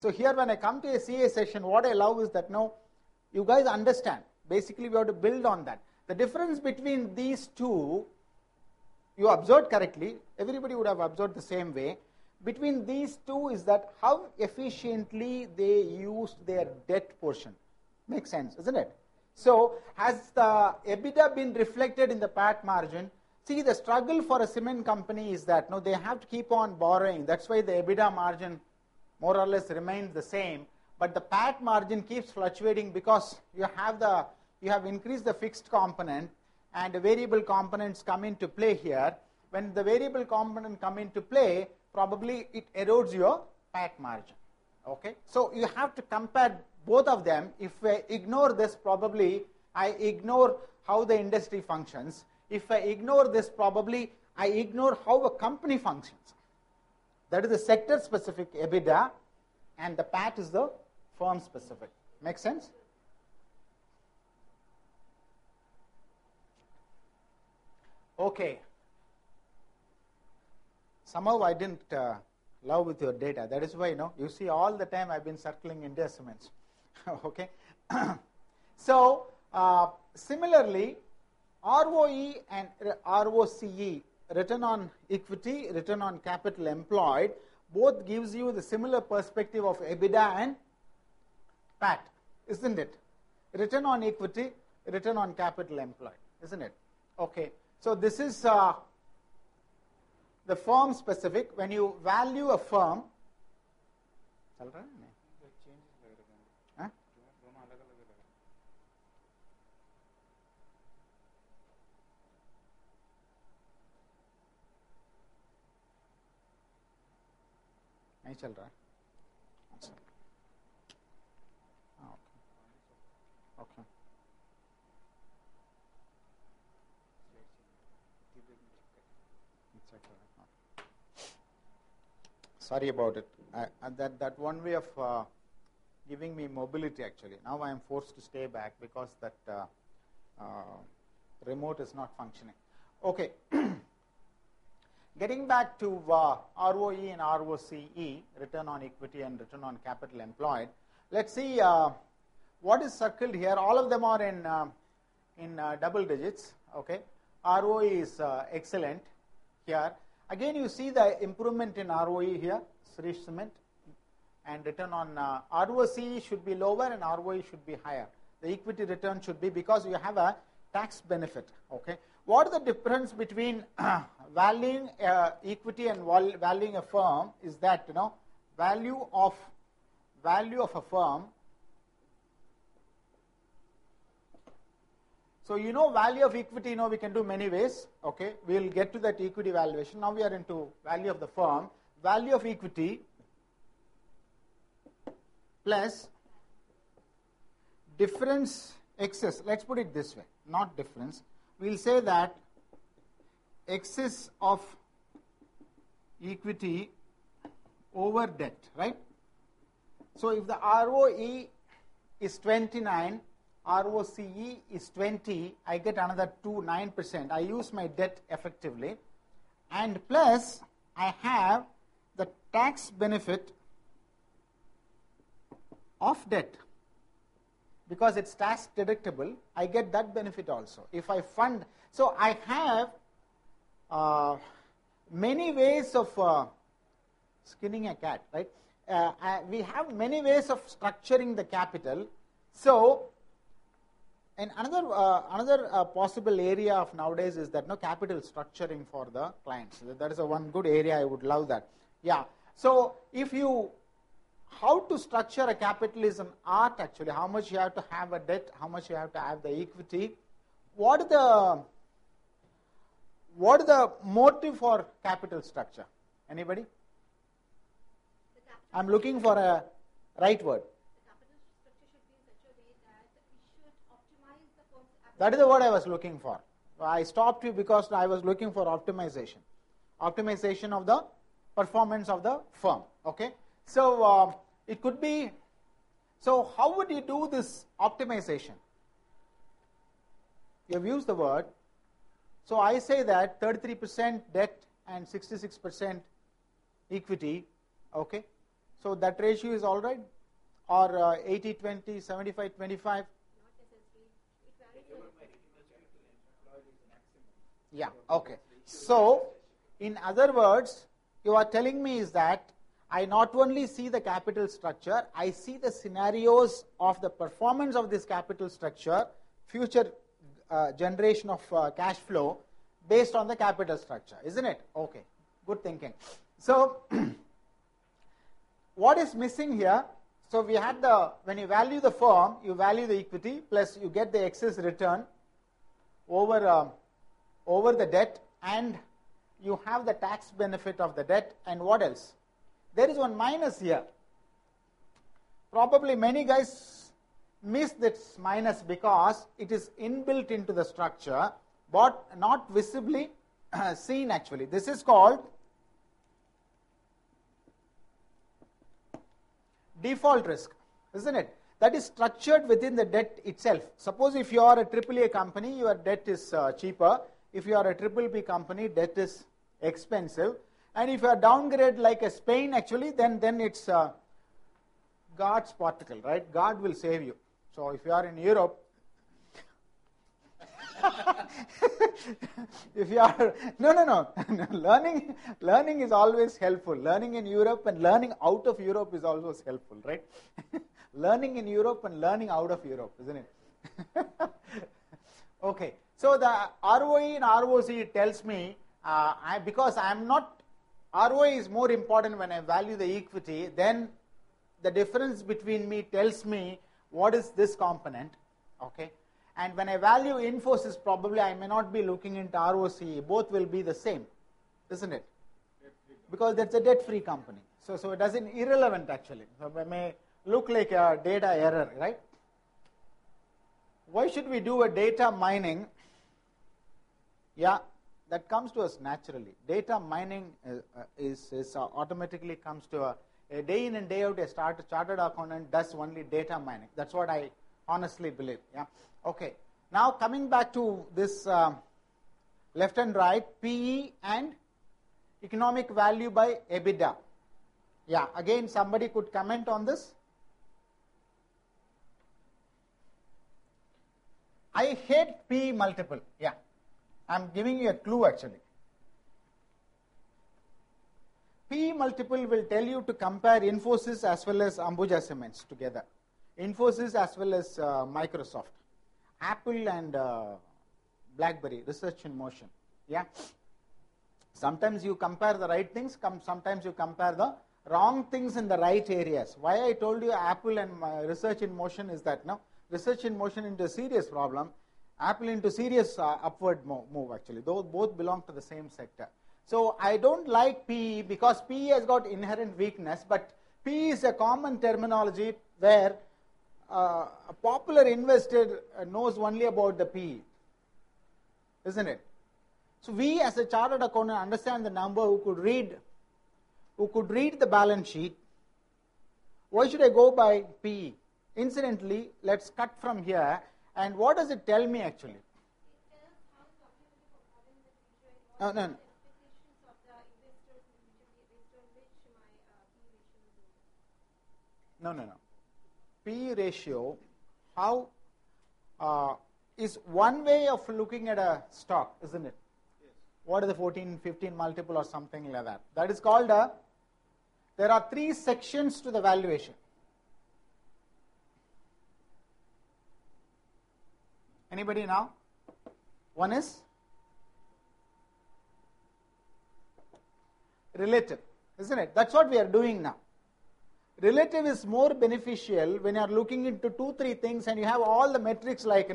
So here when I come to a CA session, what I love is that now you guys understand. Basically, we have to build on that. The difference between these two, you observed correctly, everybody would have observed the same way. Between these two is that how efficiently they used their debt portion. Makes sense, isn't it? So has the EBITDA been reflected in the PAT margin? See, the struggle for a cement company is that they have to keep on borrowing. That's why the EBITDA margin more or less remains the same, but the PAT margin keeps fluctuating because you have increased the fixed component and the variable components come into play here. When the variable component come into play, probably it erodes your PAT margin. Okay, so you have to compare both of them. If I ignore this, probably I ignore how the industry functions. If I ignore this, probably I ignore how a company functions. That is the sector specific EBITDA, and the PAT is the firm specific. Make sense? Okay. Somehow I didn't love with your data. That is why you see all the time I've been circling India Cements. Okay. So similarly, ROE and ROCE, return on equity, return on capital employed, both gives you the similar perspective of EBITDA and PAT, isn't it? Return on equity, return on capital employed, isn't it? Okay, so this is the firm specific. When you value a firm, नहीं चल रहा है. अच्छा. Okay. Sorry about it. That one way of giving me mobility actually. Now I am forced to stay back because that remote is not functioning. Okay. Getting back to ROE and ROCE, return on equity and return on capital employed. Let's see what is circled here. All of them are in double digits. Okay, ROE is excellent here. Again, you see the improvement in ROE here, Srish Cement, and return on ROCE should be lower and ROE should be higher. The equity return should be, because you have a tax benefit. Okay. What is the difference between valuing equity and valuing a firm is that value of a firm. So value of equity, we can do many ways. Okay, we will get to that equity valuation. Now we are into value of the firm. Value of equity plus difference excess. Let's put it this way, not difference. We will say that excess of equity over debt, right? So if the ROE is 29, ROCE is 20, I get another 9%. I use my debt effectively, and plus I have the tax benefit of debt. Because it's tax deductible, I get that benefit also. If I fund, so I have many ways of skinning a cat, right? We have many ways of structuring the capital. So, and another possible area of nowadays is that capital structuring for the clients. That is one good area. I would love that. Yeah. So if you how to structure a capital is an art actually. How much you have to have a debt, how much you have to have the equity. What is the motive for capital structure? Anybody? I'm looking for a right word. The capital structure should be in such a way that we should optimize the firm's ability. That is the word I was looking for. I stopped you because I was looking for optimization. Optimization of the performance of the firm. Okay. So it could be, so how would you do this optimization? You have used the word. So I say that 33% debt and 66% equity. Okay. So that ratio is all right? Or 80-20, 75-25? Not necessarily. It varies. Yeah, okay. So, in other words, you are telling me is that I not only see the capital structure, I see the scenarios of the performance of this capital structure, future generation of cash flow based on the capital structure, isn't it? Okay, good thinking. So, what is missing here? So, we had when you value the firm, you value the equity plus you get the excess return over the debt, and you have the tax benefit of the debt, and what else? There is one minus here. Probably many guys miss this minus because it is inbuilt into the structure, but not visibly seen actually. This is called default risk, isn't it? That is structured within the debt itself. Suppose if you are a AAA company, your debt is cheaper. If you are a BBB company, debt is expensive. And if you are downgraded like a Spain, actually, then it's God's particle, right? God will save you. So if you are in Europe, if you are no, learning is always helpful. Learning in Europe and learning out of Europe is always helpful, right? Learning in Europe and learning out of Europe, isn't it? Okay, so the ROE and ROC tells me because I am not. ROE is more important when I value the equity. Then the difference between me tells me what is this component, okay? And when I value Infosys, probably I may not be looking into ROC. Both will be the same, isn't it? Because that's a debt-free company. So it doesn't irrelevant actually. So it may look like a data error, right? Why should we do a data mining? Yeah, that comes to us naturally. Data mining is automatically comes to a day in and day out. A chartered accountant does only data mining. That's what I honestly believe. Yeah. Okay. Now coming back to this left and right, PE and economic value by EBITDA. Yeah. Again, somebody could comment on this. I hate PE multiple. Yeah. I'm giving you a clue actually. PE multiple will tell you to compare Infosys as well as Ambuja Cements together. Infosys as well as Microsoft. Apple and BlackBerry, research in motion. Yeah. Sometimes you compare the right things, sometimes you compare the wrong things in the right areas. Why I told you Apple and research in motion is that now research in motion into a serious problem, Apple into serious upward move actually. Those both belong to the same sector. So I don't like PE because PE has got inherent weakness, but PE is a common terminology where a popular investor knows only about the PE, isn't it? So we as a chartered accountant understand the number who could read the balance sheet. Why should I go by PE? Incidentally, let's cut from here. And what does it tell me actually? It tells how profitability performing the future and what No. are the expectations of the investors in the future based on which my PE ratio is. No. PE ratio, how is one way of looking at a stock, isn't it? Yes. What is the 14, 15 multiple or something like that? That is called there are 3 sections to the valuation. Anybody now? One is relative, isn't it? That's what we are doing now. Relative is more beneficial when you are looking into 2-3 things and you have all the metrics like,